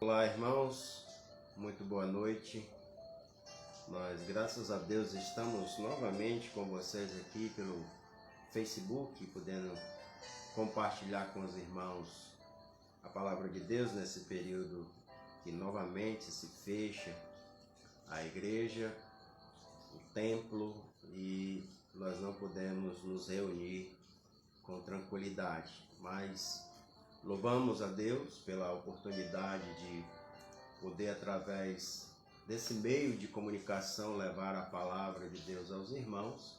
Olá, irmãos, muito boa noite. Nós, graças a Deus, estamos novamente com vocês aqui pelo Facebook, podendo compartilhar com os irmãos a palavra de Deus nesse período que novamente se fecha a igreja, o templo, e nós não podemos nos reunir com tranquilidade, mas louvamos a Deus pela oportunidade de poder, através desse meio de comunicação, levar a palavra de Deus aos irmãos,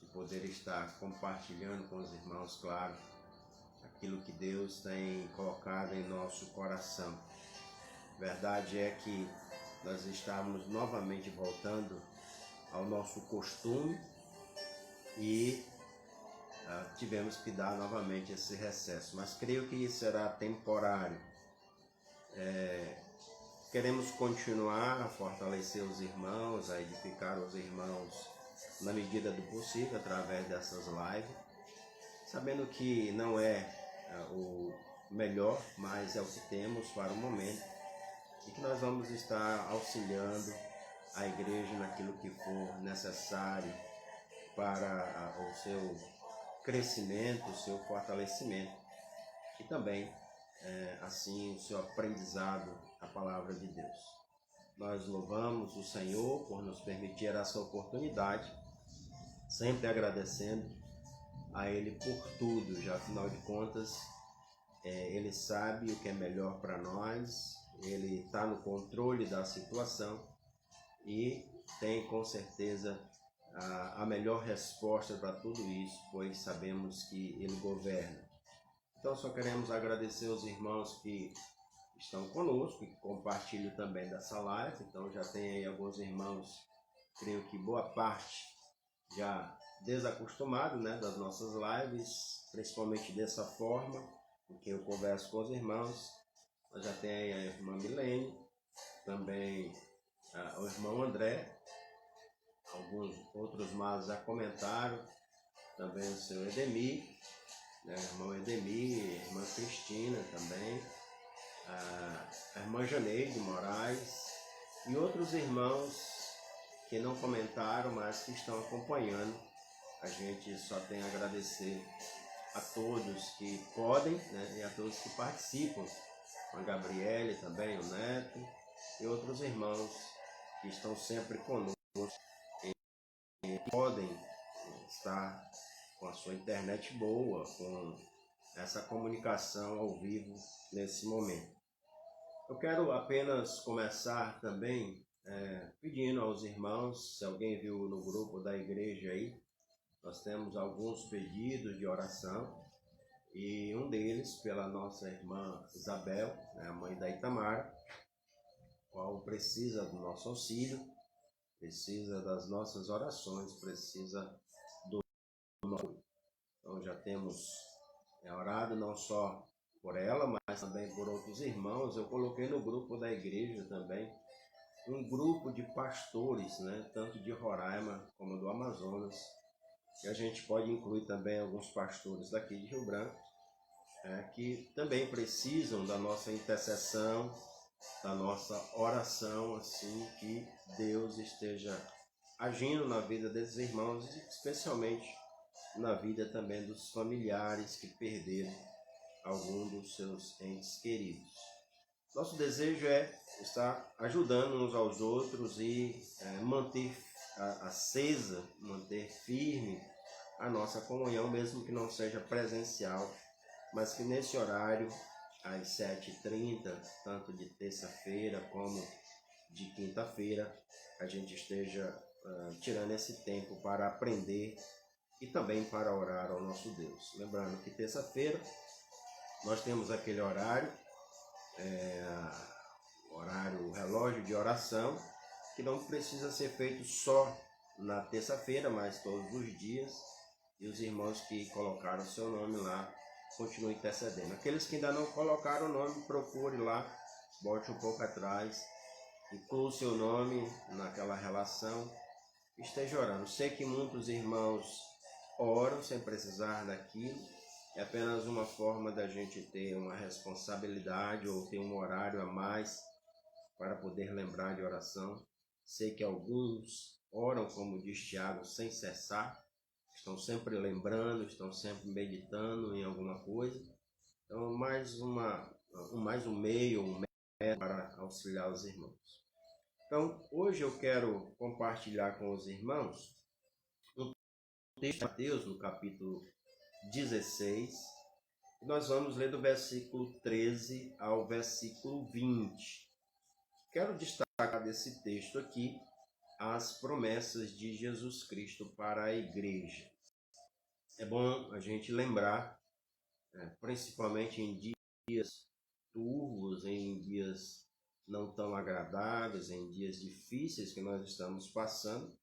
de poder estar compartilhando com os irmãos, claro, aquilo que Deus tem colocado em nosso coração. Verdade é que nós estamos novamente voltando ao nosso costume e tivemos que dar novamente esse recesso, mas creio que será temporário. Queremos continuar a fortalecer os irmãos, a edificar os irmãos na medida do possível através dessas lives, sabendo que não é o melhor, mas é o que temos para o momento, e que nós vamos estar auxiliando a igreja naquilo que for necessário para o seu crescimento, o seu fortalecimento e também assim o seu aprendizado da palavra de Deus. Nós louvamos o Senhor por nos permitir essa oportunidade, sempre agradecendo a Ele por tudo, já afinal de contas Ele sabe o que é melhor para nós, Ele está no controle da situação e tem com certeza a melhor resposta para tudo isso, pois sabemos que Ele governa. Então só queremos agradecer aos irmãos que estão conosco e que compartilham também dessa live. Então já tem aí alguns irmãos, creio que boa parte já desacostumado, das nossas lives, principalmente dessa forma, porque eu converso com os irmãos. Nós já tem aí a irmã Milene, também o irmão André, alguns outros mais já comentaram, também o seu Edemir, irmão Edemir, irmã Cristina também, a irmã Janeide Moraes e outros irmãos que não comentaram, mas que estão acompanhando. A gente só tem a agradecer a todos que podem, e a todos que participam, a Gabriele também, o Neto e outros irmãos que estão sempre conosco, podem estar com a sua internet boa, com essa comunicação ao vivo nesse momento. Eu quero apenas começar também pedindo aos irmãos, se alguém viu no grupo da igreja aí, nós temos alguns pedidos de oração, e um deles pela nossa irmã Isabel, a mãe da Itamara, qual precisa do nosso auxílio, precisa das nossas orações, precisa do nosso apoio. Então já temos orado não só por ela, mas também por outros irmãos. Eu coloquei no grupo da igreja também um grupo de pastores, tanto de Roraima como do Amazonas, e a gente pode incluir também alguns pastores daqui de Rio Branco, que também precisam da nossa intercessão, da nossa oração, assim que Deus esteja agindo na vida desses irmãos, e especialmente na vida também dos familiares que perderam algum dos seus entes queridos. Nosso desejo é estar ajudando uns aos outros e manter acesa, manter firme a nossa comunhão, mesmo que não seja presencial, mas que nesse horário, às 7h30, tanto de terça-feira como de quinta-feira, a gente esteja tirando esse tempo para aprender e também para orar ao nosso Deus. Lembrando que terça-feira nós temos aquele horário, horário relógio de oração, que não precisa ser feito só na terça-feira, mas todos os dias, e os irmãos que colocaram seu nome lá continuem intercedendo. Aqueles que ainda não colocaram o nome, procure lá, bote um pouco atrás, inclua o seu nome naquela relação, esteja orando. Sei que muitos irmãos oram sem precisar daquilo, é apenas uma forma da gente ter uma responsabilidade ou ter um horário a mais para poder lembrar de oração. Sei que alguns oram, como diz Tiago, sem cessar, estão sempre lembrando, estão sempre meditando em alguma coisa. Então, mais um meio para auxiliar os irmãos. Então, hoje eu quero compartilhar com os irmãos um texto de Mateus, no capítulo 16. Nós vamos ler do versículo 13 ao versículo 20. Quero destacar desse texto aqui as promessas de Jesus Cristo para a igreja. É bom a gente lembrar, principalmente em dias turvos, em dias não tão agradáveis, em dias difíceis que nós estamos passando,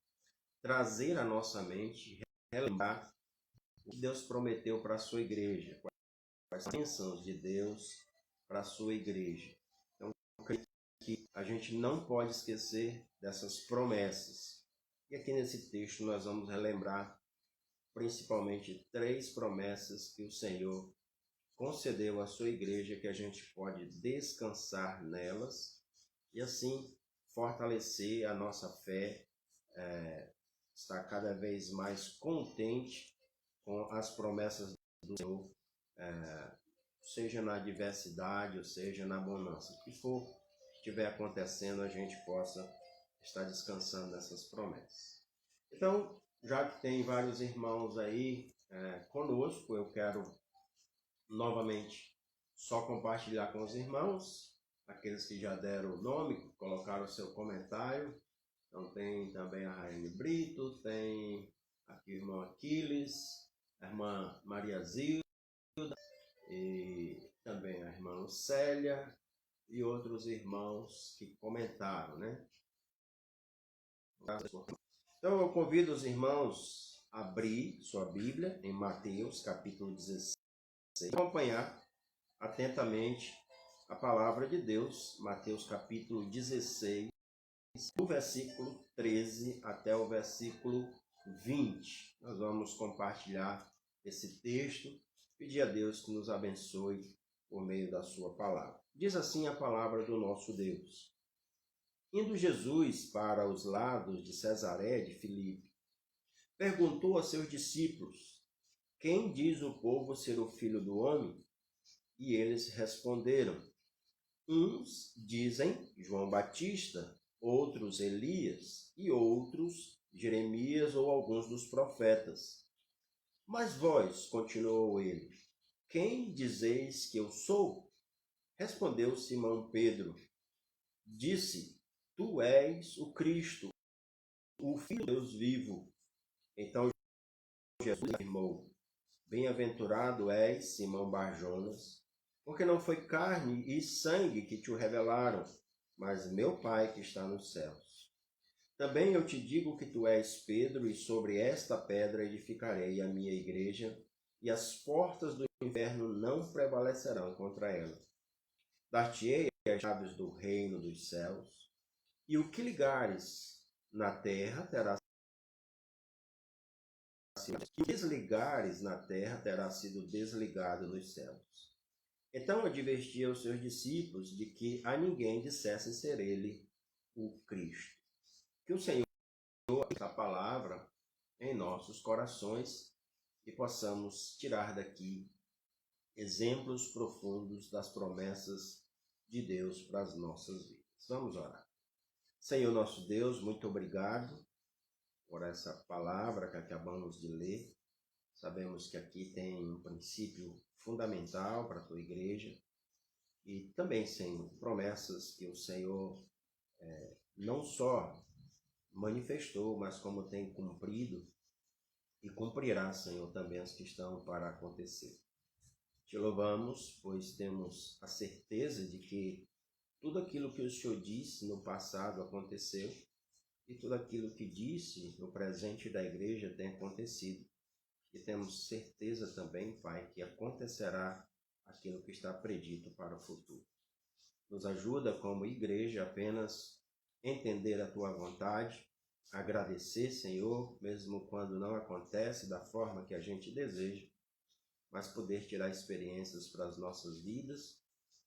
trazer à nossa mente, relembrar o que Deus prometeu para a sua igreja, quais as bênçãos de Deus para a sua igreja. Então, eu creio que a gente não pode esquecer dessas promessas. E aqui nesse texto nós vamos relembrar principalmente 3 promessas que o Senhor concedeu à sua igreja, que a gente pode descansar nelas e assim fortalecer a nossa fé, estar cada vez mais contente com as promessas do Senhor, seja na adversidade ou seja na bonança. O que for que estiver acontecendo, a gente possa estar descansando nessas promessas. Então, já que tem vários irmãos aí conosco, eu quero novamente só compartilhar com os irmãos, aqueles que já deram o nome, colocaram o seu comentário. Então tem também a Raine Brito, tem aqui o irmão Aquiles, a irmã Maria Zilda, e também a irmã Lucélia e outros irmãos que comentaram, né? Então eu convido os irmãos a abrir sua Bíblia em Mateus capítulo 16 e acompanhar atentamente a palavra de Deus, Mateus capítulo 16, do versículo 13 até o versículo 20. Nós vamos compartilhar esse texto, pedir a Deus que nos abençoe por meio da sua palavra. Diz assim a palavra do nosso Deus. Indo Jesus para os lados de Cesaré de Filipe, perguntou a seus discípulos: quem diz o povo ser o Filho do Homem? E eles responderam: uns dizem João Batista, outros Elias e outros Jeremias ou alguns dos profetas. Mas vós, continuou ele, quem dizeis que eu sou? Respondeu Simão Pedro. Disse: tu és o Cristo, o Filho de Deus vivo. Então Jesus afirmou: bem-aventurado és, Simão Barjonas, porque não foi carne e sangue que te o revelaram, mas meu Pai que está nos céus. Também eu te digo que tu és Pedro, e sobre esta pedra edificarei a minha igreja, e as portas do inferno não prevalecerão contra ela. Dar-te-ei as chaves do reino dos céus, e o que ligares na terra terá sido, e o que desligares na terra terá sido desligado nos céus. Então advertia os seus discípulos de que a ninguém dissesse ser ele o Cristo. Que o Senhor essa palavra em nossos corações e possamos tirar daqui exemplos profundos das promessas de Deus para as nossas vidas. Vamos orar. Senhor nosso Deus, muito obrigado por essa palavra que acabamos de ler. Sabemos que aqui tem um princípio fundamental para a tua igreja e também, Senhor, promessas que o Senhor não só manifestou, mas como tem cumprido e cumprirá, Senhor, também as que estão para acontecer. Te louvamos, pois temos a certeza de que tudo aquilo que o Senhor disse no passado aconteceu e tudo aquilo que disse no presente da igreja tem acontecido. E temos certeza também, Pai, que acontecerá aquilo que está predito para o futuro. Nos ajuda como igreja apenas entender a Tua vontade, agradecer, Senhor, mesmo quando não acontece da forma que a gente deseja, mas poder tirar experiências para as nossas vidas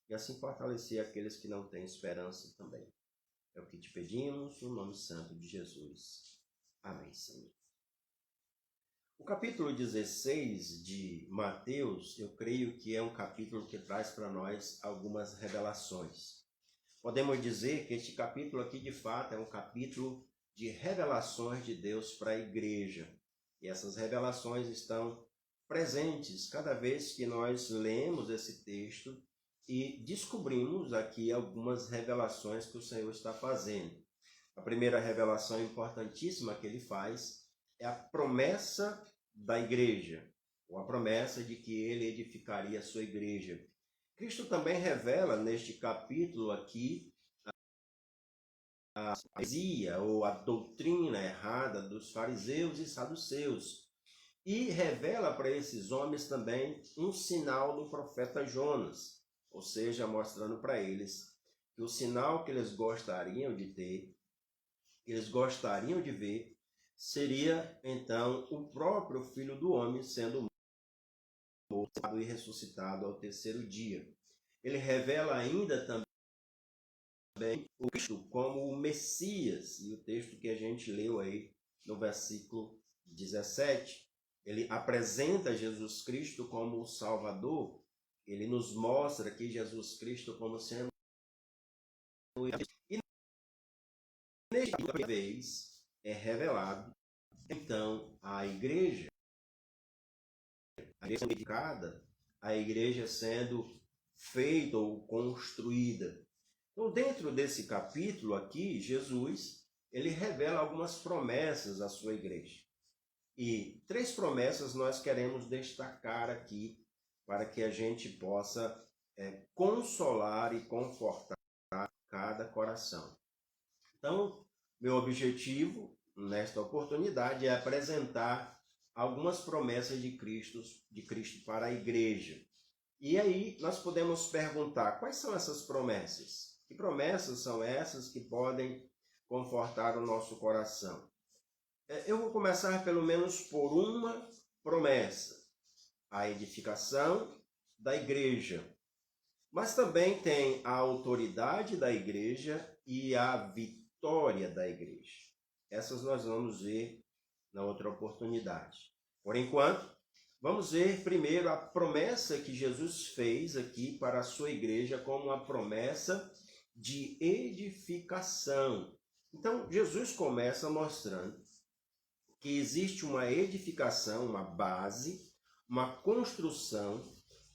e assim fortalecer aqueles que não têm esperança também. É o que te pedimos, no nome santo de Jesus. Amém, Senhor. O capítulo 16 de Mateus, eu creio que é um capítulo que traz para nós algumas revelações. Podemos dizer que este capítulo aqui, de fato, é um capítulo de revelações de Deus para a igreja. E essas revelações estão presentes cada vez que nós lemos esse texto e descobrimos aqui algumas revelações que o Senhor está fazendo. A primeira revelação importantíssima que ele faz é a promessa da igreja, ou a promessa de que ele edificaria a sua igreja. Cristo também revela neste capítulo aqui a heresia ou a doutrina errada dos fariseus e saduceus. E revela para esses homens também um sinal do profeta Jonas, ou seja, mostrando para eles que o sinal que eles gostariam de ter, que eles gostariam de ver, seria então o próprio Filho do Homem sendo morto e ressuscitado ao terceiro dia. Ele revela ainda também o Cristo como o Messias, e o texto que a gente leu aí no versículo 17, ele apresenta Jesus Cristo como o Salvador, ele nos mostra aqui Jesus Cristo como sendo o... E nesta vez é revelado, então, a igreja edificada, a igreja sendo feita ou construída. Então, dentro desse capítulo aqui, Jesus, ele revela algumas promessas à sua igreja. E 3 promessas nós queremos destacar aqui para que a gente possa consolar e confortar cada coração. Então, meu objetivo nesta oportunidade é apresentar algumas promessas de Cristo para a igreja. E aí nós podemos perguntar, quais são essas promessas? Que promessas são essas que podem confortar o nosso coração? Eu vou começar pelo menos por uma promessa, a edificação da igreja. Mas também tem a autoridade da igreja e a vitória da igreja. Essas nós vamos ver na outra oportunidade. Por enquanto, vamos ver primeiro a promessa que Jesus fez aqui para a sua igreja como uma promessa de edificação. Então, Jesus começa mostrando que existe uma edificação, uma base, uma construção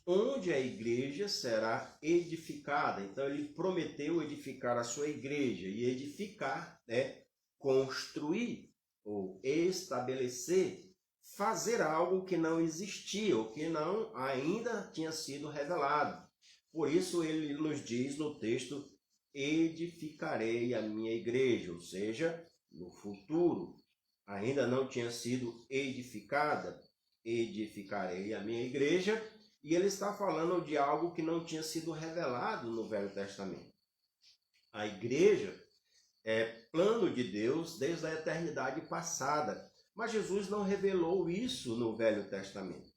onde a igreja será edificada. Então, ele prometeu edificar a sua igreja. E edificar é construir ou estabelecer, fazer algo que não existia ou que não ainda tinha sido revelado. Por isso, ele nos diz no texto, edificarei a minha igreja, ou seja, no futuro, ainda não tinha sido edificada, edificarei a minha igreja, e ele está falando de algo que não tinha sido revelado no Velho Testamento. A igreja é plano de Deus desde a eternidade passada, mas Jesus não revelou isso no Velho Testamento.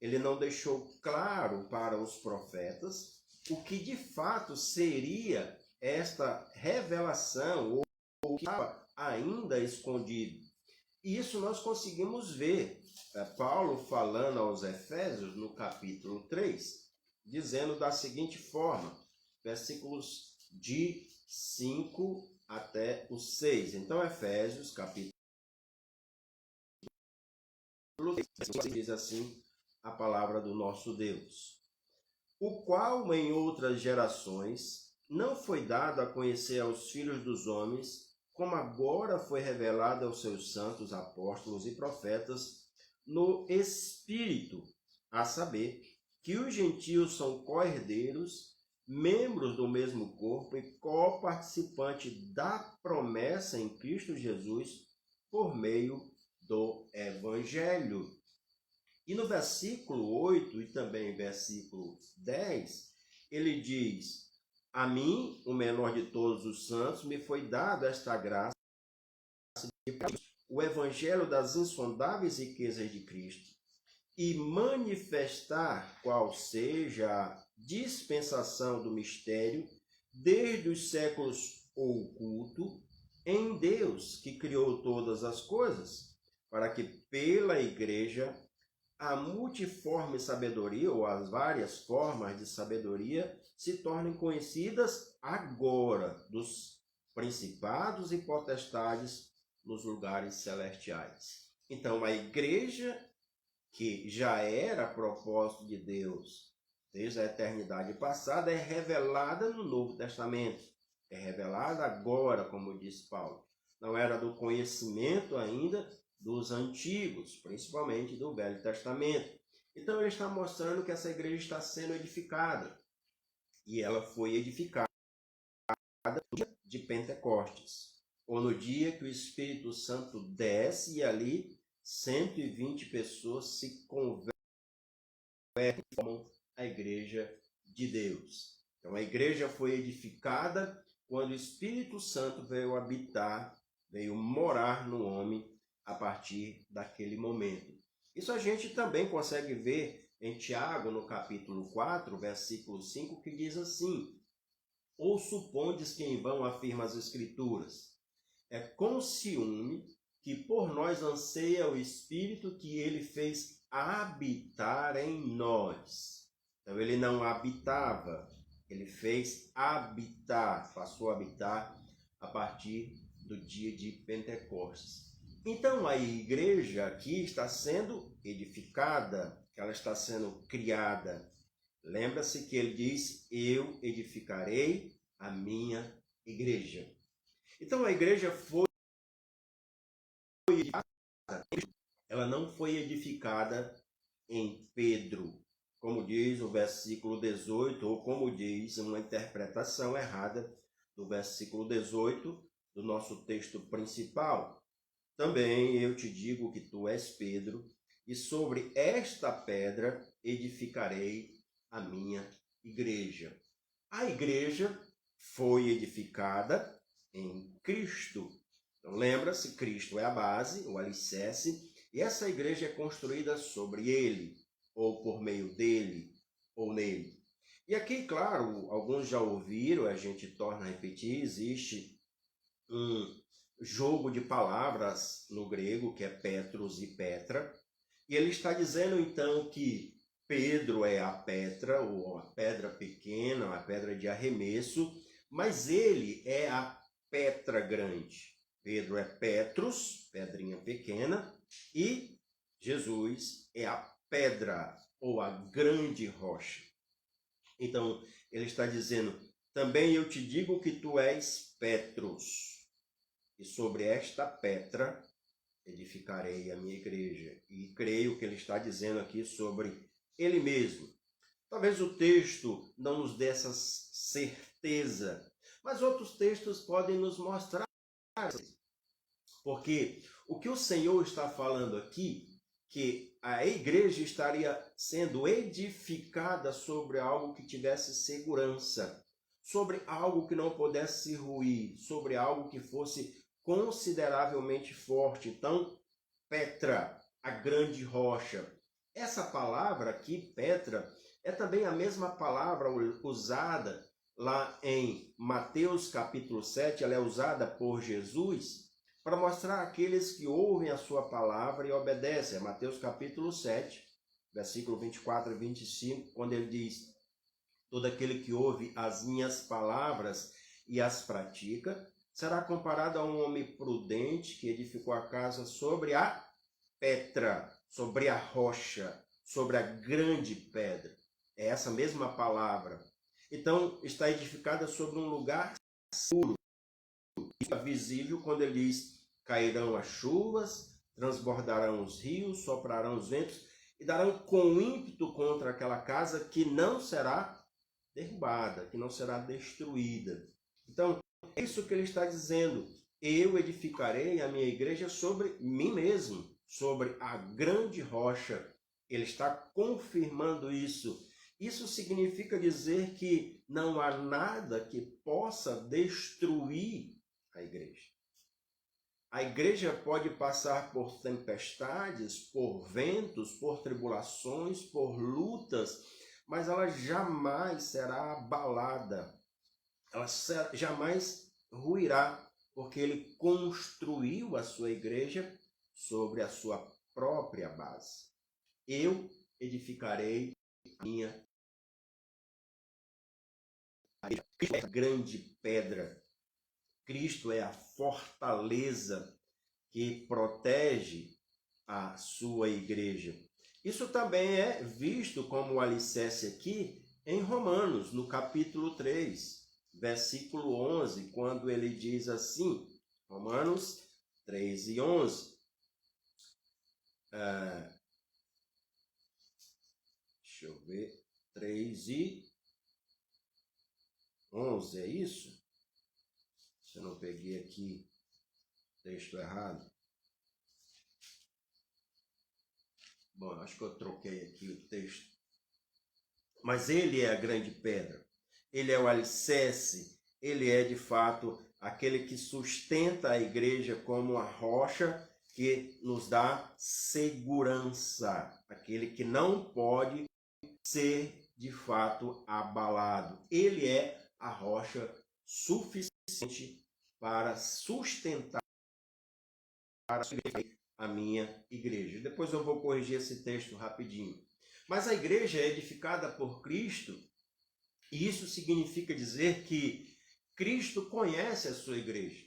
Ele não deixou claro para os profetas o que de fato seria esta revelação, ou que estava ainda escondido. E isso nós conseguimos ver Paulo falando aos Efésios no capítulo 3, dizendo da seguinte forma, versículos de 5 até o 6. Então, Efésios, capítulo 3, diz assim a palavra do nosso Deus. O qual em outras gerações não foi dado a conhecer aos filhos dos homens, como agora foi revelado aos seus santos apóstolos e profetas no Espírito, a saber, que os gentios são co-herdeiros, membros do mesmo corpo e co-participantes da promessa em Cristo Jesus por meio do Evangelho. E no versículo 8 e também versículo 10, ele diz, a mim, o menor de todos os santos, me foi dado esta graça de o evangelho das insondáveis riquezas de Cristo e manifestar qual seja a dispensação do mistério desde os séculos oculto em Deus, que criou todas as coisas, para que pela igreja a multiforme sabedoria, ou as várias formas de sabedoria, se tornem conhecidas agora dos principados e potestades nos lugares celestiais. Então, a igreja, que já era propósito de Deus desde a eternidade passada, é revelada no Novo Testamento. É revelada agora, como disse Paulo. Não era do conhecimento ainda dos antigos, principalmente do Velho Testamento. Então ele está mostrando que essa igreja está sendo edificada. E ela foi edificada no dia de Pentecostes, ou no dia que o Espírito Santo desce e ali 120 pessoas se convertem e formam a igreja de Deus. Então a igreja foi edificada quando o Espírito Santo veio habitar, veio morar no homem a partir daquele momento. Isso a gente também consegue ver em Tiago, no capítulo 4, versículo 5, que diz assim: ou supondes que em vão afirma as Escrituras? É com ciúme que por nós anseia o Espírito que ele fez habitar em nós. Então ele não habitava, ele fez habitar, passou a habitar a partir do dia de Pentecostes. Então a igreja aqui está sendo edificada, ela está sendo criada. Lembra-se que ele diz: eu edificarei a minha igreja. Então a igreja foi edificada, ela não foi edificada em Pedro, como diz o versículo 18, ou como diz uma interpretação errada do versículo 18 do nosso texto principal. Também eu te digo que tu és Pedro, e sobre esta pedra edificarei a minha igreja. A igreja foi edificada em Cristo. Então lembra-se, Cristo é a base, o alicerce, e essa igreja é construída sobre ele, ou por meio dele, ou nele. E aqui, claro, alguns já ouviram, a gente torna a repetir, existe um jogo de palavras no grego, que é Petros e Petra, e ele está dizendo então que Pedro é a Petra, ou a pedra pequena, a pedra de arremesso, mas ele é a Petra grande. Pedro é Petrus, pedrinha pequena, e Jesus é a pedra, ou a grande rocha. Então, ele está dizendo: também eu te digo que tu és Petrus, e sobre esta pedra edificarei a minha igreja. E creio que ele está dizendo aqui sobre ele mesmo. Talvez o texto não nos dê essa certeza, mas outros textos podem nos mostrar. Porque o que o Senhor está falando aqui, que a igreja estaria sendo edificada sobre algo que tivesse segurança, sobre algo que não pudesse ruir, sobre algo que fosse consideravelmente forte. Então, Petra, a grande rocha. Essa palavra aqui, Petra, é também a mesma palavra usada lá em Mateus capítulo 7, ela é usada por Jesus para mostrar aqueles que ouvem a sua palavra e obedecem. É Mateus capítulo 7, versículo 24 e 25, quando ele diz: todo aquele que ouve as minhas palavras e as pratica, será comparado a um homem prudente que edificou a casa sobre a Petra, sobre a rocha, sobre a grande pedra. É essa mesma palavra. Então, está edificada sobre um lugar seguro. Isso é visível quando ele diz: cairão as chuvas, transbordarão os rios, soprarão os ventos e darão com ímpeto contra aquela casa que não será derrubada, que não será destruída. Então, é isso que ele está dizendo. Eu edificarei a minha igreja sobre mim mesmo, sobre a grande rocha. Ele está confirmando isso. Isso significa dizer que não há nada que possa destruir a igreja. A igreja pode passar por tempestades, por ventos, por tribulações, por lutas, mas ela jamais será abalada, ela jamais ruirá, porque ele construiu a sua igreja sobre a sua própria base. Eu edificarei a minha igreja. Cristo é a grande pedra. Cristo é a fortaleza que protege a sua igreja. Isso também é visto como alicerce aqui em Romanos, no capítulo 3, versículo 11, quando ele diz assim, Romanos 3 e 11. Deixa eu ver, 3 e 11, é isso? Se eu não peguei aqui o texto errado. Bom, acho que eu troquei aqui o texto. Mas ele é a grande pedra. Ele é o alicerce. Ele é, de fato, aquele que sustenta a igreja como a rocha que nos dá segurança. Aquele que não pode ser, de fato, abalado. Ele é a rocha suficiente para sustentar a minha igreja. Depois eu vou corrigir esse texto rapidinho. Mas a igreja é edificada por Cristo, e isso significa dizer que Cristo conhece a sua igreja,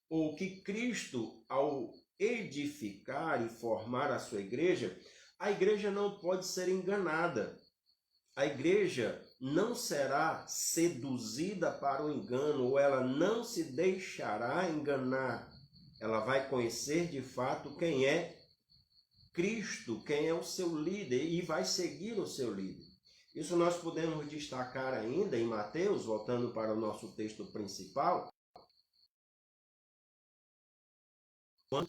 ou que Cristo, ao edificar e formar a sua igreja, a igreja não pode ser enganada. A igreja não será seduzida para o engano, ou ela não se deixará enganar. Ela vai conhecer de fato quem é Cristo, quem é o seu líder, e vai seguir o seu líder. Isso nós podemos destacar ainda em Mateus, voltando para o nosso texto principal. Quando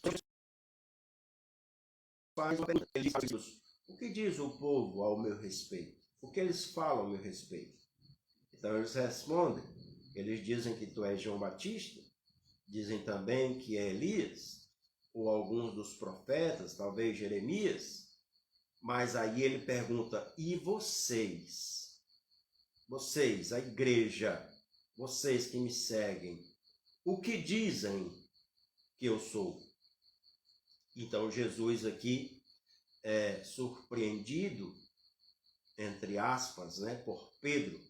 ele diz, o que diz o povo ao meu respeito? O que eles falam ao meu respeito? Então eles respondem, eles dizem que tu és João Batista, dizem também que é Elias, ou alguns dos profetas, talvez Jeremias. Mas aí ele pergunta, e vocês? Vocês, a igreja, vocês que me seguem, o que dizem que eu sou? Então Jesus aqui é surpreendido, entre aspas, por Pedro.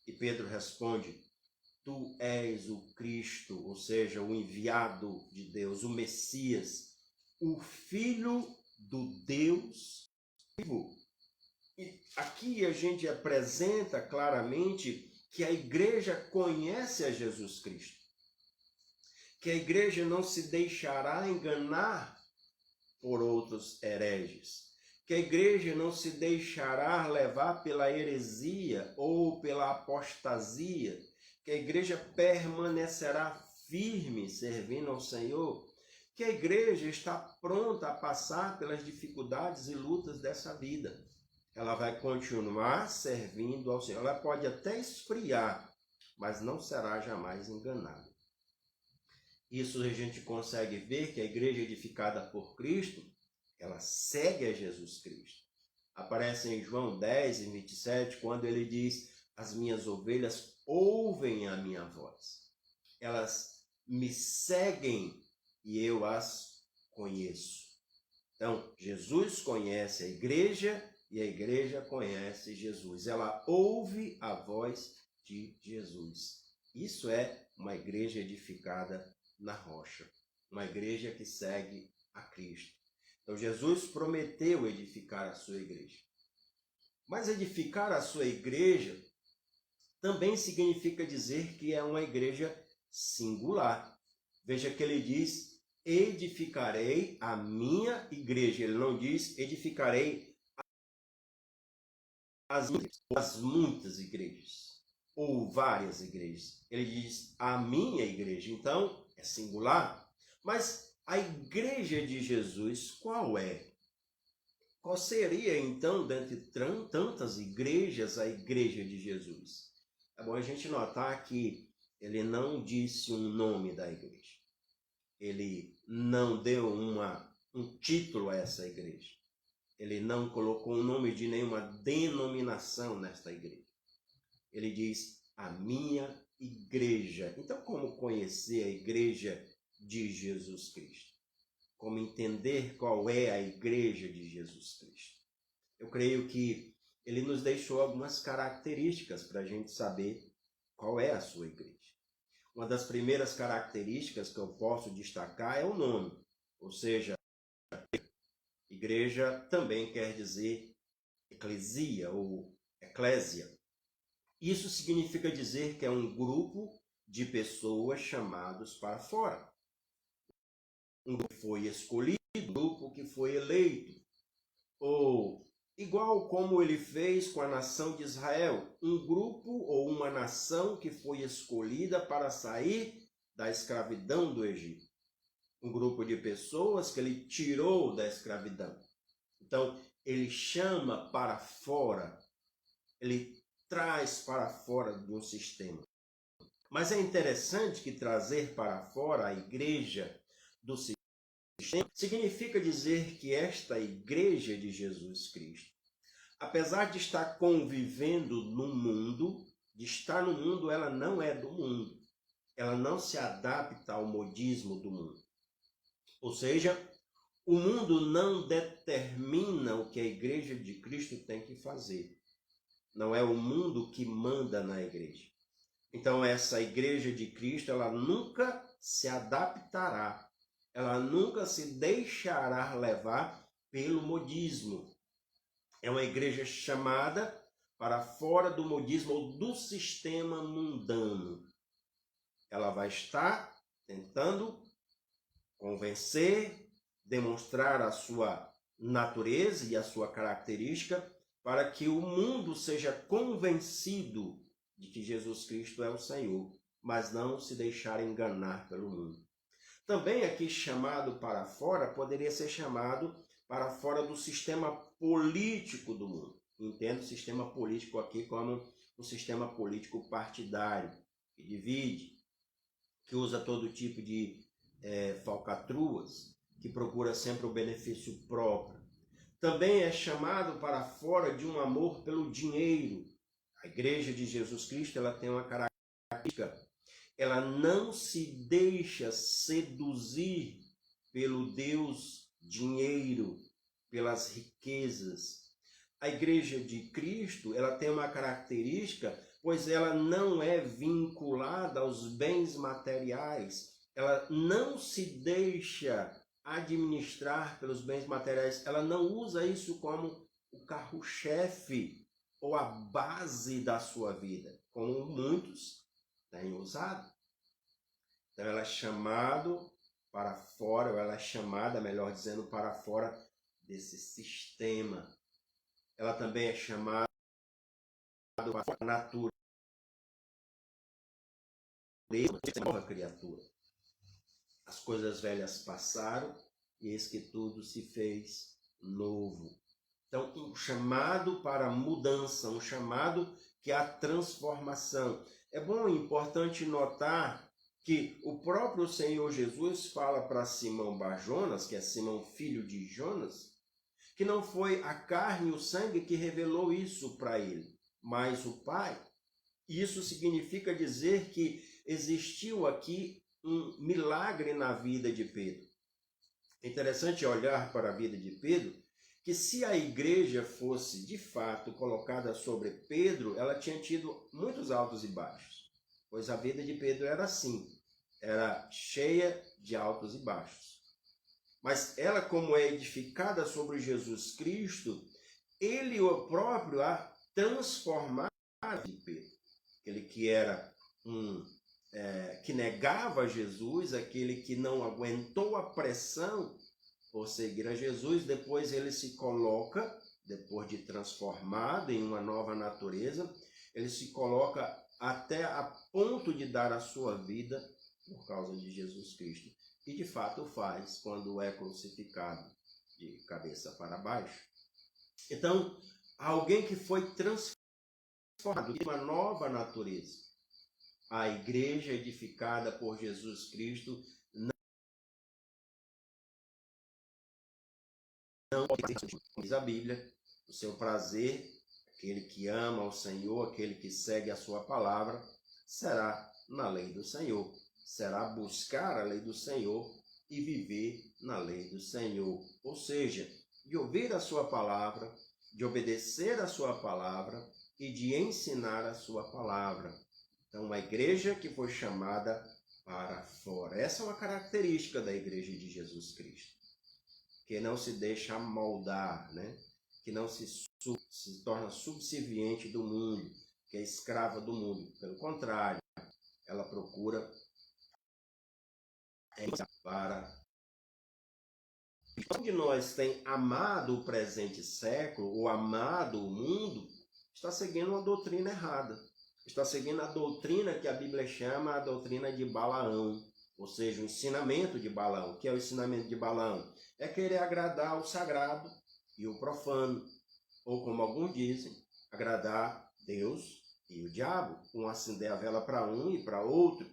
E Pedro responde, tu és o Cristo, ou seja, o enviado de Deus, o Messias, o Filho do Deus vivo. E aqui a gente apresenta claramente que a igreja conhece a Jesus Cristo, que a igreja não se deixará enganar por outros hereges, que a igreja não se deixará levar pela heresia ou pela apostasia, que a igreja permanecerá firme servindo ao Senhor, que a igreja está pronta a passar pelas dificuldades e lutas dessa vida. Ela vai continuar servindo ao Senhor. Ela pode até esfriar, mas não será jamais enganada. Isso a gente consegue ver que a igreja edificada por Cristo, ela segue a Jesus Cristo. Aparece em João 10, 27, quando ele diz, as minhas ovelhas ouvem a minha voz. Elas me seguem e eu as conheço. Então, Jesus conhece a igreja e a igreja conhece Jesus. Ela ouve a voz de Jesus. Isso é uma igreja edificada na rocha. Uma igreja que segue a Cristo. Então, Jesus prometeu edificar a sua igreja. Mas edificar a sua igreja também significa dizer que é uma igreja singular. Veja que ele diz, edificarei a minha igreja. Ele não diz, edificarei as muitas igrejas, ou várias igrejas. Ele diz, a minha igreja. Então, é singular. Mas a igreja de Jesus, qual é? Qual seria, então, dentre tantas igrejas, a igreja de Jesus? É bom a gente notar que ele não disse um nome da igreja. ele não deu um título a essa igreja. Ele não colocou o nome de nenhuma denominação nesta igreja. Ele diz, a minha igreja. Então, como conhecer a igreja de Jesus Cristo? Como entender qual é a igreja de Jesus Cristo? Eu creio que ele nos deixou algumas características para a gente saber qual é a sua igreja. Uma das primeiras características que eu posso destacar é o nome, ou seja, igreja também quer dizer eclesia ou eclésia. Isso significa dizer que é um grupo de pessoas chamados para fora. Um grupo que foi escolhido, um grupo que foi eleito. Ou, igual como ele fez com a nação de Israel, um grupo ou uma nação que foi escolhida para sair da escravidão do Egito. Um grupo de pessoas que ele tirou da escravidão. Então, ele chama para fora, ele traz para fora de um sistema. Mas é interessante que trazer para fora a igreja do sistema significa dizer que esta igreja de Jesus Cristo, apesar de estar convivendo no mundo, de estar no mundo, ela não é do mundo. Ela não se adapta ao modismo do mundo. Ou seja, o mundo não determina o que a igreja de Cristo tem que fazer. Não é o mundo que manda na igreja. Então, essa igreja de Cristo, ela nunca se adaptará. Ela nunca se deixará levar pelo modismo. É uma igreja chamada para fora do modismo ou do sistema mundano. Ela vai estar tentando convencer, demonstrar a sua natureza e a sua característica para que o mundo seja convencido de que Jesus Cristo é o Senhor, mas não se deixar enganar pelo mundo. Também aqui chamado para fora poderia ser chamado para fora do sistema político do mundo. Entendo o sistema político aqui como um sistema político partidário, que divide, que usa todo tipo de falcatruas, que procura sempre o benefício próprio. Também é chamado para fora de um amor pelo dinheiro. A igreja de Jesus Cristo, ela tem uma característica, ela não se deixa seduzir pelo Deus dinheiro, pelas riquezas. A igreja de Cristo, ela tem uma característica, pois ela não é vinculada aos bens materiais, ela não se deixa administrar pelos bens materiais, ela não usa isso como o carro-chefe ou a base da sua vida, como muitos têm usado. Então ela é chamado para fora, ou ela é chamada, melhor dizendo, para fora desse sistema. Ela também é chamada para a natureza, nova criatura. As coisas velhas passaram e eis que tudo se fez novo. Então, um chamado para mudança, um chamado que há transformação. É bom e importante notar que o próprio Senhor Jesus fala para Simão Bar-Jonas, que é Simão filho de Jonas, que não foi a carne e o sangue que revelou isso para ele, mas o Pai. Isso significa dizer que existiu aqui um milagre na vida de Pedro. É interessante olhar para a vida de Pedro, que se a igreja fosse de fato colocada sobre Pedro, ela tinha tido muitos altos e baixos, pois a vida de Pedro era assim, era cheia de altos e baixos. Mas ela, como é edificada sobre Jesus Cristo, ele o próprio a transformar de Pedro. Aquele que era que negava Jesus, aquele que não aguentou a pressão por seguir a Jesus, depois ele se coloca, depois de transformado em uma nova natureza, ele se coloca até a ponto de dar a sua vida por causa de Jesus Cristo. E de fato o faz quando é crucificado de cabeça para baixo. Então, alguém que foi transformado em uma nova natureza. A igreja edificada por Jesus Cristo não diz a Bíblia, o seu prazer, aquele que ama o Senhor, aquele que segue a sua palavra, será na lei do Senhor. Será buscar a lei do Senhor e viver na lei do Senhor. Ou seja, de ouvir a sua palavra, de obedecer a sua palavra e de ensinar a sua palavra. Então, uma igreja que foi chamada para fora. Essa é uma característica da igreja de Jesus Cristo, que não se deixa moldar, né? Que não se torna subserviente do mundo, que é escrava do mundo. Pelo contrário, ela procura para... Onde nós tem amado o presente século, ou amado o mundo, está seguindo uma doutrina errada. Está seguindo a doutrina que a Bíblia chama a doutrina de Balaão, ou seja, o ensinamento de Balaão. O que é o ensinamento de Balaão? É querer agradar o sagrado e o profano, ou como alguns dizem, agradar Deus e o diabo, um acender a vela para um e para outro.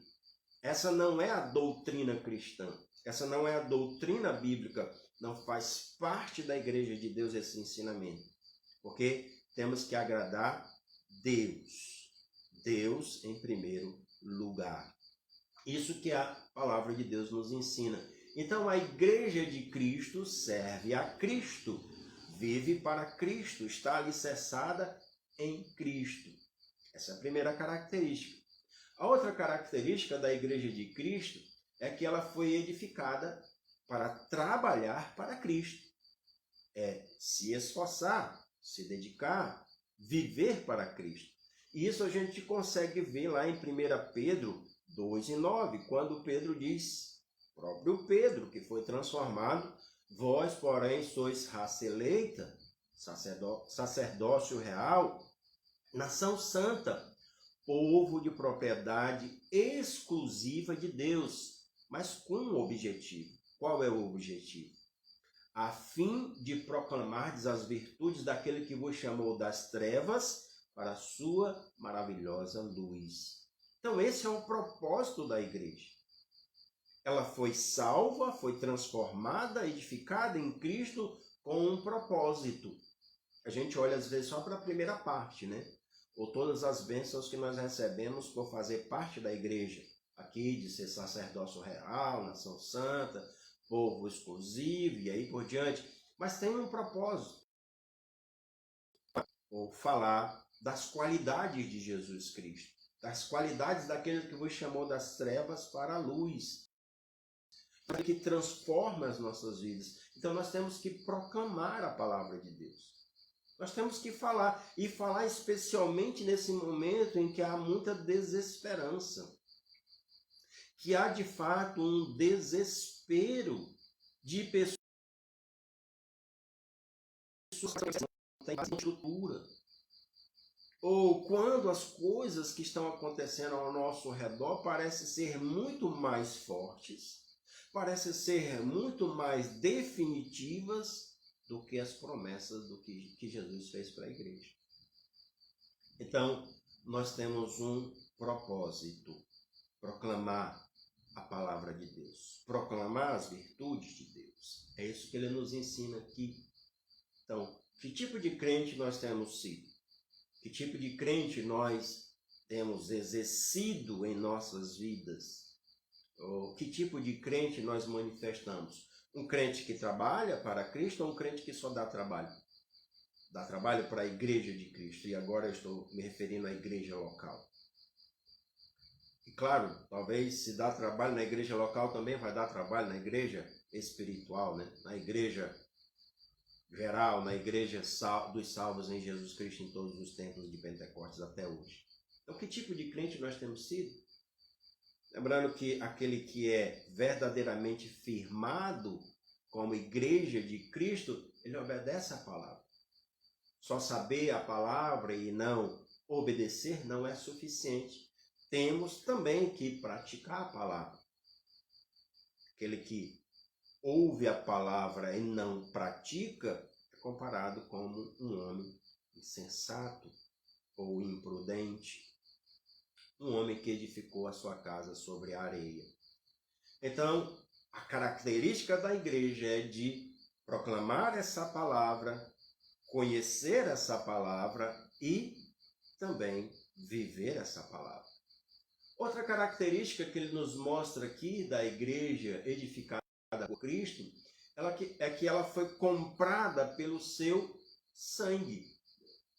Essa não é a doutrina cristã, essa não é a doutrina bíblica, não faz parte da igreja de Deus esse ensinamento, porque temos que agradar Deus em primeiro lugar. Isso que a palavra de Deus nos ensina. Então a igreja de Cristo serve a Cristo, vive para Cristo, está alicerçada em Cristo. Essa é a primeira característica. A outra característica da igreja de Cristo é que ela foi edificada para trabalhar para Cristo. É se esforçar, se dedicar, viver para Cristo. E isso a gente consegue ver lá em 1 Pedro 2:9, quando Pedro diz, próprio Pedro, que foi transformado, vós, porém, sois raça eleita, sacerdócio real, nação santa, povo de propriedade exclusiva de Deus, mas com um objetivo. Qual é o objetivo? A fim de proclamardes as virtudes daquele que vos chamou das trevas para a sua maravilhosa luz. Então esse é o propósito da igreja. Ela foi salva, foi transformada, edificada em Cristo com um propósito. A gente olha às vezes só para a primeira parte, né? Ou todas as bênçãos que nós recebemos por fazer parte da igreja. Aqui de ser sacerdócio real, nação santa, povo exclusivo e aí por diante. Mas tem um propósito. Ou falar das qualidades de Jesus Cristo. Das qualidades daquele que vos chamou das trevas para a luz. Que transforma as nossas vidas. Então nós temos que proclamar a palavra de Deus. Nós temos que falar, e falar especialmente nesse momento em que há muita desesperança. Que há de fato um desespero de pessoas que não têm estrutura. Ou quando as coisas que estão acontecendo ao nosso redor parecem ser muito mais fortes, parecem ser muito mais definitivas do que as promessas do que Jesus fez para a igreja. Então, nós temos um propósito: proclamar a palavra de Deus, proclamar as virtudes de Deus. É isso que ele nos ensina aqui. Então, que tipo de crente nós temos sido? Que tipo de crente nós temos exercido em nossas vidas? Ou que tipo de crente nós manifestamos? Um crente que trabalha para Cristo ou um crente que só dá trabalho? Dá trabalho para a igreja de Cristo. E agora eu estou me referindo à igreja local. E claro, talvez se dá trabalho na igreja local, também vai dar trabalho na igreja espiritual, né? Na igreja geral, na igreja dos salvos em Jesus Cristo em todos os tempos de Pentecostes até hoje. Então, que tipo de crente nós temos sido? Lembrando que aquele que é verdadeiramente firmado como igreja de Cristo, ele obedece a palavra. Só saber a palavra e não obedecer não é suficiente. Temos também que praticar a palavra. Aquele que ouve a palavra e não pratica é comparado como um homem insensato ou imprudente. Um homem que edificou a sua casa sobre a areia. Então, a característica da igreja é de proclamar essa palavra, conhecer essa palavra e também viver essa palavra. Outra característica que ele nos mostra aqui da igreja edificada por Cristo é que ela foi comprada pelo seu sangue.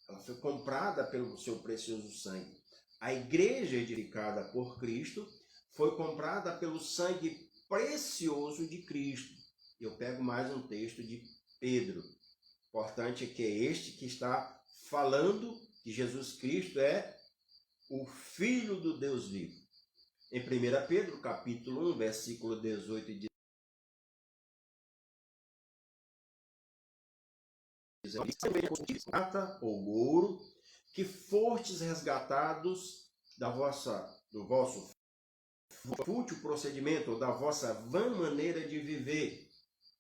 Ela foi comprada pelo seu precioso sangue. A igreja edificada por Cristo foi comprada pelo sangue precioso de Cristo. Eu pego mais um texto de Pedro. Importante é que é este que está falando que Jesus Cristo é o Filho do Deus vivo. Em 1 Pedro, capítulo 1, versículo 18 e 19, prata ou ouro, que fortes resgatados do vosso fútil procedimento, ou da vossa vã maneira de viver,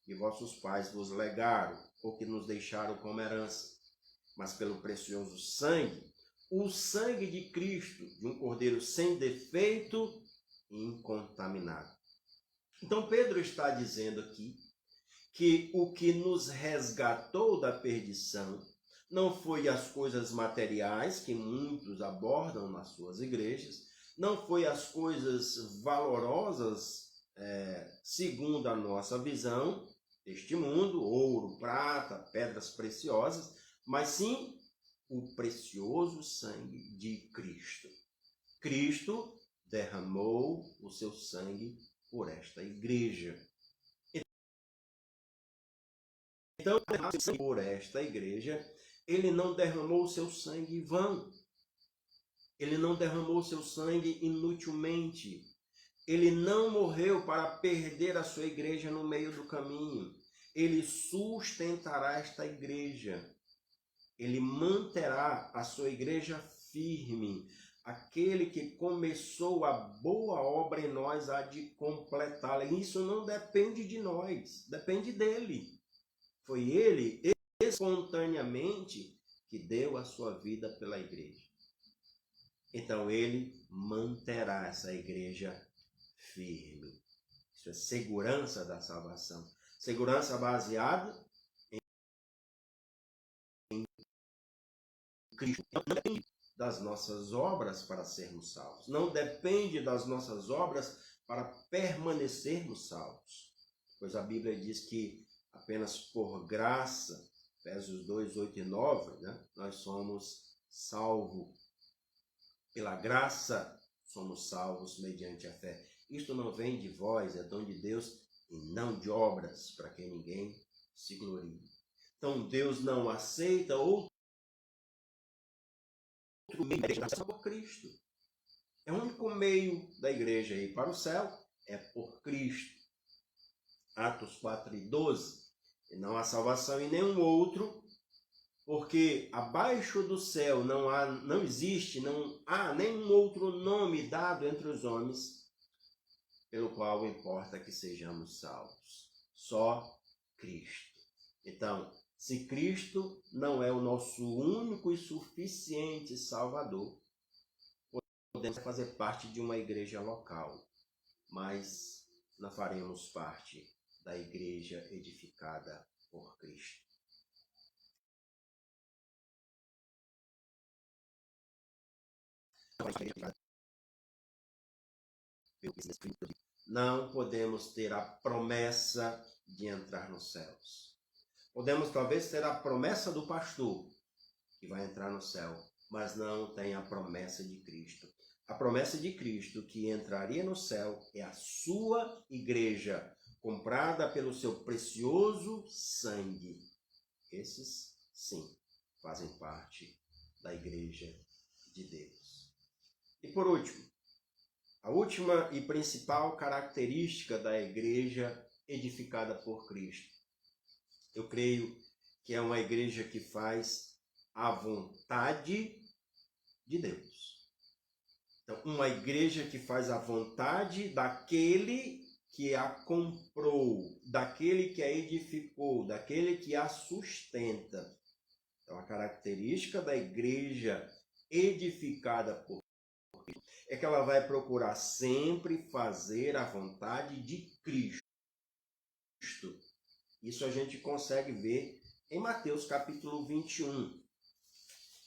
que vossos pais vos legaram, ou que nos deixaram como herança, mas pelo precioso sangue, o sangue de Cristo, de um cordeiro sem defeito e incontaminado. Então Pedro está dizendo aqui que o que nos resgatou da perdição não foi as coisas materiais que muitos abordam nas suas igrejas, não foi as coisas valorosas segundo a nossa visão deste mundo, ouro, prata, pedras preciosas, mas sim o precioso sangue de Cristo. Cristo derramou o seu sangue por esta igreja. Então, por esta igreja, ele não derramou o seu sangue em vão. Ele não derramou o seu sangue inutilmente. Ele não morreu para perder a sua igreja no meio do caminho. Ele sustentará esta igreja. Ele manterá a sua igreja firme. Aquele que começou a boa obra em nós há de completá-la. E isso não depende de nós, depende dele. Foi ele, espontaneamente, que deu a sua vida pela igreja. Então ele manterá essa igreja firme. Isso é segurança da salvação. Segurança baseada em Cristo. Não depende das nossas obras para sermos salvos. Não depende das nossas obras para permanecermos salvos. Pois a Bíblia diz que apenas por graça, Efésios 2, 8 e 9, nós somos salvos. Pela graça somos salvos mediante a fé. Isto não vem de vós, é dom de Deus e não de obras, para que ninguém se glorie. Então Deus não aceita outro meio da igreja por Cristo. É o único meio da igreja ir para o céu, é por Cristo. Atos 4 e 12. E não há salvação em nenhum outro, porque abaixo do céu não há nenhum outro nome dado entre os homens, pelo qual importa que sejamos salvos. Só Cristo. Então, se Cristo não é o nosso único e suficiente Salvador, podemos fazer parte de uma igreja local, mas não faremos parte da igreja edificada por Cristo. Não podemos ter a promessa de entrar nos céus. Podemos talvez ter a promessa do pastor, que vai entrar no céu, mas não tem a promessa de Cristo. A promessa de Cristo que entraria no céu é a sua igreja, comprada pelo seu precioso sangue. Esses, sim, fazem parte da igreja de Deus. E por último, a última e principal característica da igreja edificada por Cristo. Eu creio que é uma igreja que faz a vontade de Deus. Então, uma igreja que faz a vontade daquele que a comprou, daquele que a edificou, daquele que a sustenta. Então, a característica da igreja edificada por Cristo é que ela vai procurar sempre fazer a vontade de Cristo. Isso a gente consegue ver em Mateus capítulo 21,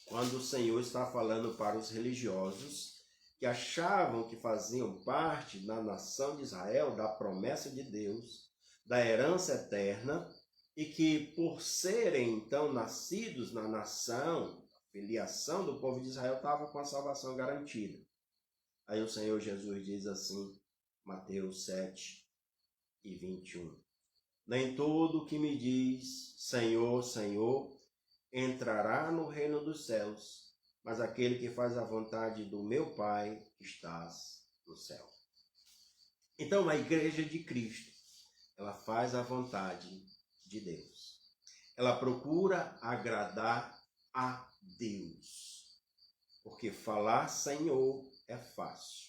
quando o Senhor está falando para os religiosos que achavam que faziam parte da nação de Israel, da promessa de Deus, da herança eterna, e que por serem então nascidos na nação, a filiação do povo de Israel estava com a salvação garantida. Aí o Senhor Jesus diz assim, Mateus 7 e 21. Nem todo que me diz, Senhor, Senhor, entrará no reino dos céus, mas aquele que faz a vontade do meu Pai que estás no céu. Então, a igreja de Cristo, ela faz a vontade de Deus. Ela procura agradar a Deus. Porque falar Senhor é fácil.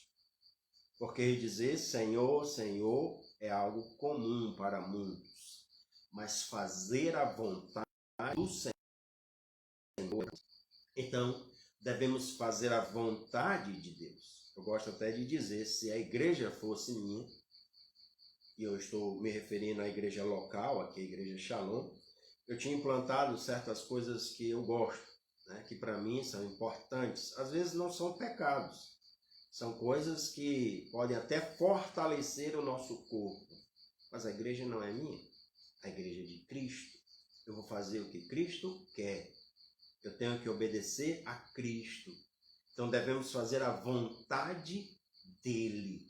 Porque dizer Senhor, Senhor é algo comum para muitos. Mas fazer a vontade do Senhor. Então, devemos fazer a vontade de Deus. Eu gosto até de dizer, se a igreja fosse minha, e eu estou me referindo à igreja local, aqui a igreja Shalom, eu tinha implantado certas coisas que eu gosto, né, que para mim são importantes. Às vezes não são pecados, são coisas que podem até fortalecer o nosso corpo. Mas a igreja não é minha, a igreja é de Cristo. Eu vou fazer o que Cristo quer. Eu tenho que obedecer a Cristo. Então devemos fazer a vontade dele,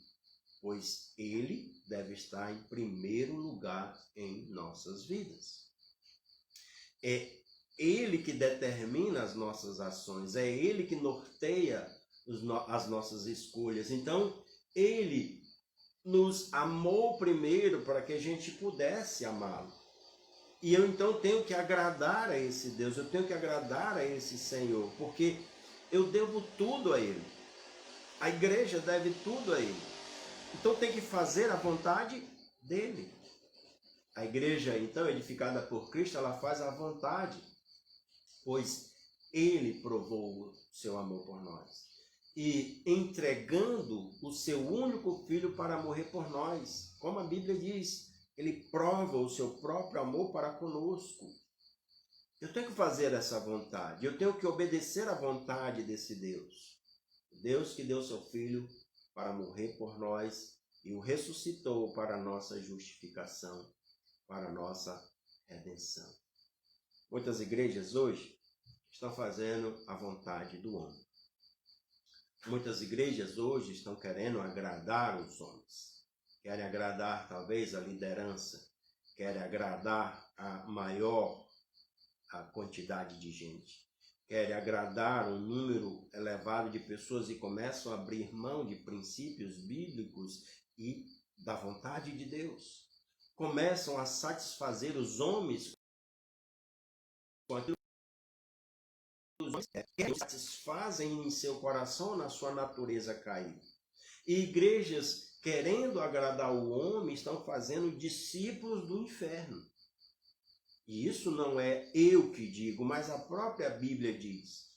pois ele deve estar em primeiro lugar em nossas vidas. É ele que determina as nossas ações, é ele que norteia as nossas escolhas. Então, ele nos amou primeiro para que a gente pudesse amá-lo. E eu então tenho que agradar a esse Deus, eu tenho que agradar a esse Senhor, porque eu devo tudo a ele. A igreja deve tudo a ele. Então tem que fazer a vontade dele. A igreja, então, edificada por Cristo, ela faz a vontade, pois ele provou o seu amor por nós. E entregando o seu único filho para morrer por nós. Como a Bíblia diz, ele prova o seu próprio amor para conosco. Eu tenho que fazer essa vontade, eu tenho que obedecer à vontade desse Deus. Deus que deu seu filho para morrer por nós e o ressuscitou para a nossa justificação, para a nossa redenção. Muitas igrejas hoje estão fazendo a vontade do homem. Muitas igrejas hoje estão querendo agradar os homens. Querem agradar talvez a liderança, querem agradar a quantidade de gente. Querem agradar um número elevado de pessoas e começam a abrir mão de princípios bíblicos e da vontade de Deus. Começam a satisfazer os homens com aquilo que satisfazem em seu coração, na sua natureza caída. E igrejas, querendo agradar o homem, estão fazendo discípulos do inferno. E isso não é eu que digo, mas a própria Bíblia diz.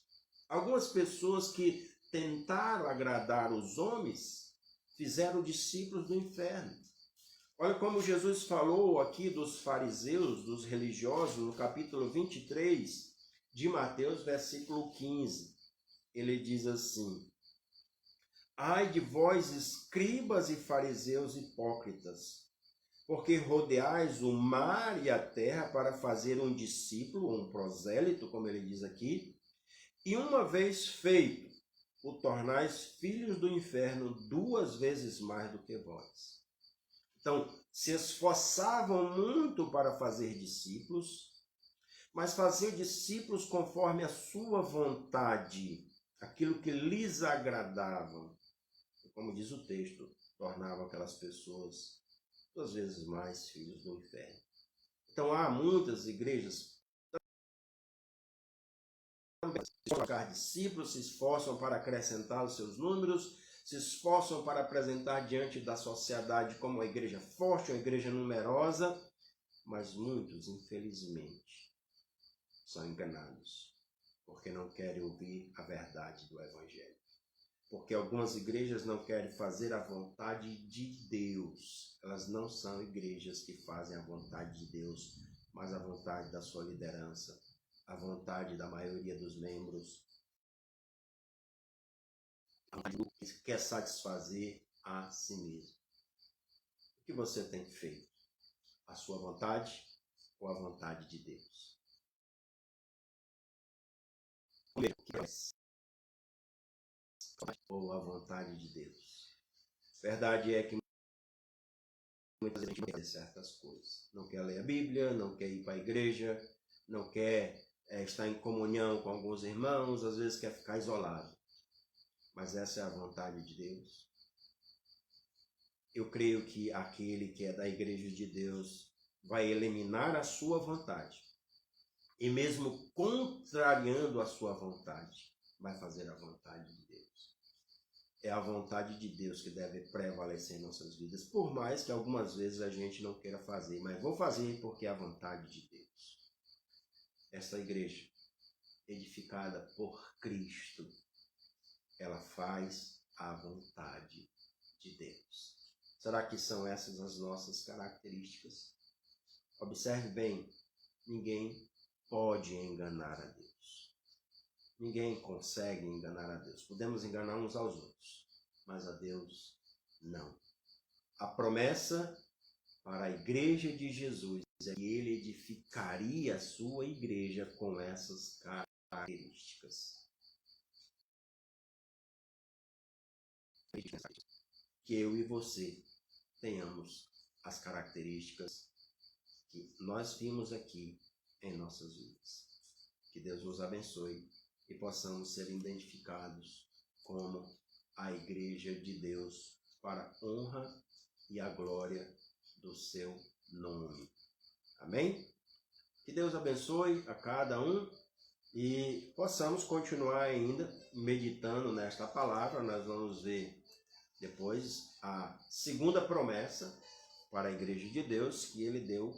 Algumas pessoas que tentaram agradar os homens fizeram discípulos do inferno. Olha como Jesus falou aqui dos fariseus, dos religiosos, no capítulo 23 de Mateus, versículo 15. Ele diz assim: Ai de vós, escribas e fariseus hipócritas, porque rodeais o mar e a terra para fazer um discípulo, um prosélito, como ele diz aqui, e uma vez feito, o tornais filhos do inferno 2 vezes mais do que vós. Então, se esforçavam muito para fazer discípulos, mas faziam discípulos conforme a sua vontade, aquilo que lhes agradava. Como diz o texto, tornavam aquelas pessoas 2 vezes mais filhos do inferno. Então há muitas igrejas também se colocar discípulos, se esforçam para acrescentar os seus números, se esforçam para apresentar diante da sociedade como uma igreja forte, uma igreja numerosa, mas muitos, infelizmente, são enganados, porque não querem ouvir a verdade do Evangelho. porque algumas igrejas não querem fazer a vontade de Deus. Elas não são igrejas que fazem a vontade de Deus, mas a vontade da sua liderança, a vontade da maioria dos membros, a vontade do que quer satisfazer a si mesmo. O que você tem feito? A sua vontade ou a vontade de Deus? Ou a vontade de Deus? Verdade é que muita gente não quer certas coisas. Não quer ler a Bíblia, não quer ir para a igreja, não quer estar em comunhão com alguns irmãos, às vezes quer ficar isolado. Mas essa é a vontade de Deus. Eu creio que aquele que é da igreja de Deus vai eliminar a sua vontade. E mesmo contrariando a sua vontade, vai fazer a vontade de Deus. É a vontade de Deus que deve prevalecer em nossas vidas, por mais que algumas vezes a gente não queira fazer, mas vou fazer porque é a vontade de Deus. Essa igreja, edificada por Cristo, ela faz a vontade de Deus. Será que são essas as nossas características? Observe bem, ninguém pode enganar a Deus. Ninguém consegue enganar a Deus. Podemos enganar uns aos outros, mas a Deus não. A promessa para a igreja de Jesus é que ele edificaria a sua igreja com essas características. Que eu e você tenhamos as características que nós vimos aqui em nossas vidas. Que Deus nos abençoe e possamos ser identificados como a igreja de Deus para a honra e a glória do seu nome. Amém? Que Deus abençoe a cada um e possamos continuar ainda meditando nesta palavra. Nós vamos ver depois a segunda promessa para a igreja de Deus, que ele deu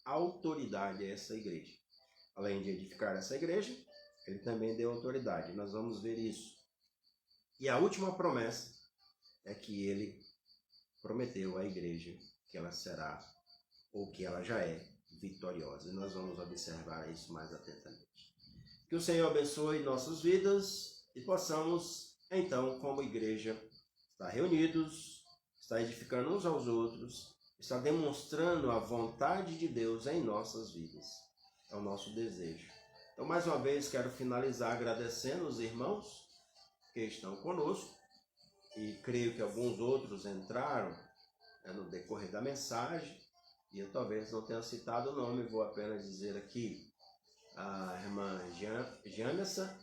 autoridade a essa igreja. Além de edificar essa igreja, ele também deu autoridade. Nós vamos ver isso. E a última promessa é que ele prometeu à igreja que ela será, ou que ela já é, vitoriosa. E nós vamos observar isso mais atentamente. Que o Senhor abençoe nossas vidas e possamos, então, como igreja, estar reunidos, estar edificando uns aos outros, estar demonstrando a vontade de Deus em nossas vidas. É o nosso desejo. Então, mais uma vez, quero finalizar agradecendo os irmãos que estão conosco, e creio que alguns outros entraram no decorrer da mensagem, e eu talvez não tenha citado o nome, vou apenas dizer aqui a irmã Janessa,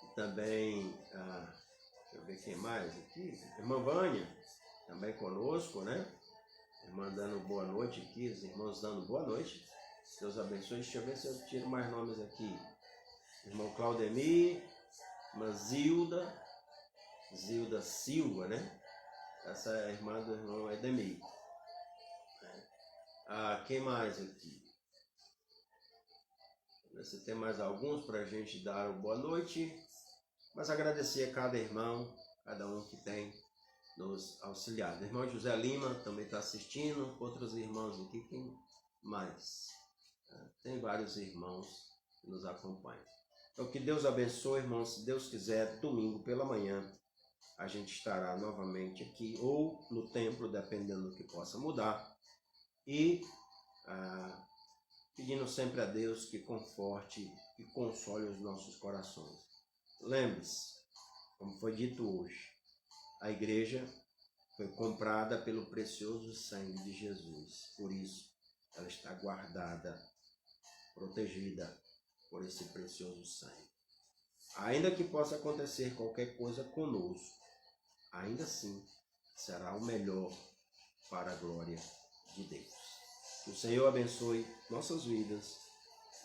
e também, deixa eu ver quem mais aqui, a irmã Vânia, também conosco, né? Irmã dando boa noite aqui, os irmãos dando boa noite. Deus abençoe. Deixa eu ver se eu tiro mais nomes aqui. Irmão Claudemir, irmã Zilda Silva, né? Essa é a irmã do irmão Edemir. Quem mais aqui? Ver se tem mais alguns para a gente dar uma boa noite. Mas agradecer a cada irmão, cada um que tem nos auxiliado. O irmão José Lima também está assistindo. Outros irmãos aqui, quem mais? Tem vários irmãos que nos acompanham. Então, que Deus abençoe, irmãos. Se Deus quiser, domingo pela manhã, a gente estará novamente aqui, ou no templo, dependendo do que possa mudar. E pedindo sempre a Deus que conforte e console os nossos corações. Lembre-se, como foi dito hoje, a igreja foi comprada pelo precioso sangue de Jesus. Por isso, ela está guardada, protegida por esse precioso sangue. Ainda que possa acontecer qualquer coisa conosco, ainda assim será o melhor para a glória de Deus. Que o Senhor abençoe nossas vidas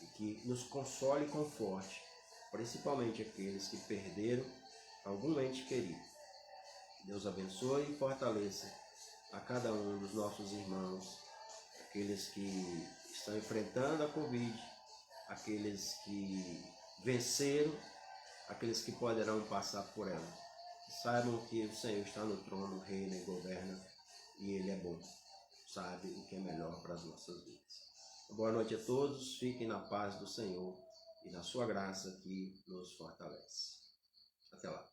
e que nos console e conforte, principalmente aqueles que perderam algum ente querido. Deus abençoe e fortaleça a cada um dos nossos irmãos, aqueles que estão enfrentando a Covid, aqueles que venceram, aqueles que poderão passar por ela. Saibam que o Senhor está no trono, reina e governa, e Ele é bom, sabe o que é melhor para as nossas vidas. Boa noite a todos, fiquem na paz do Senhor e na sua graça que nos fortalece. Até lá.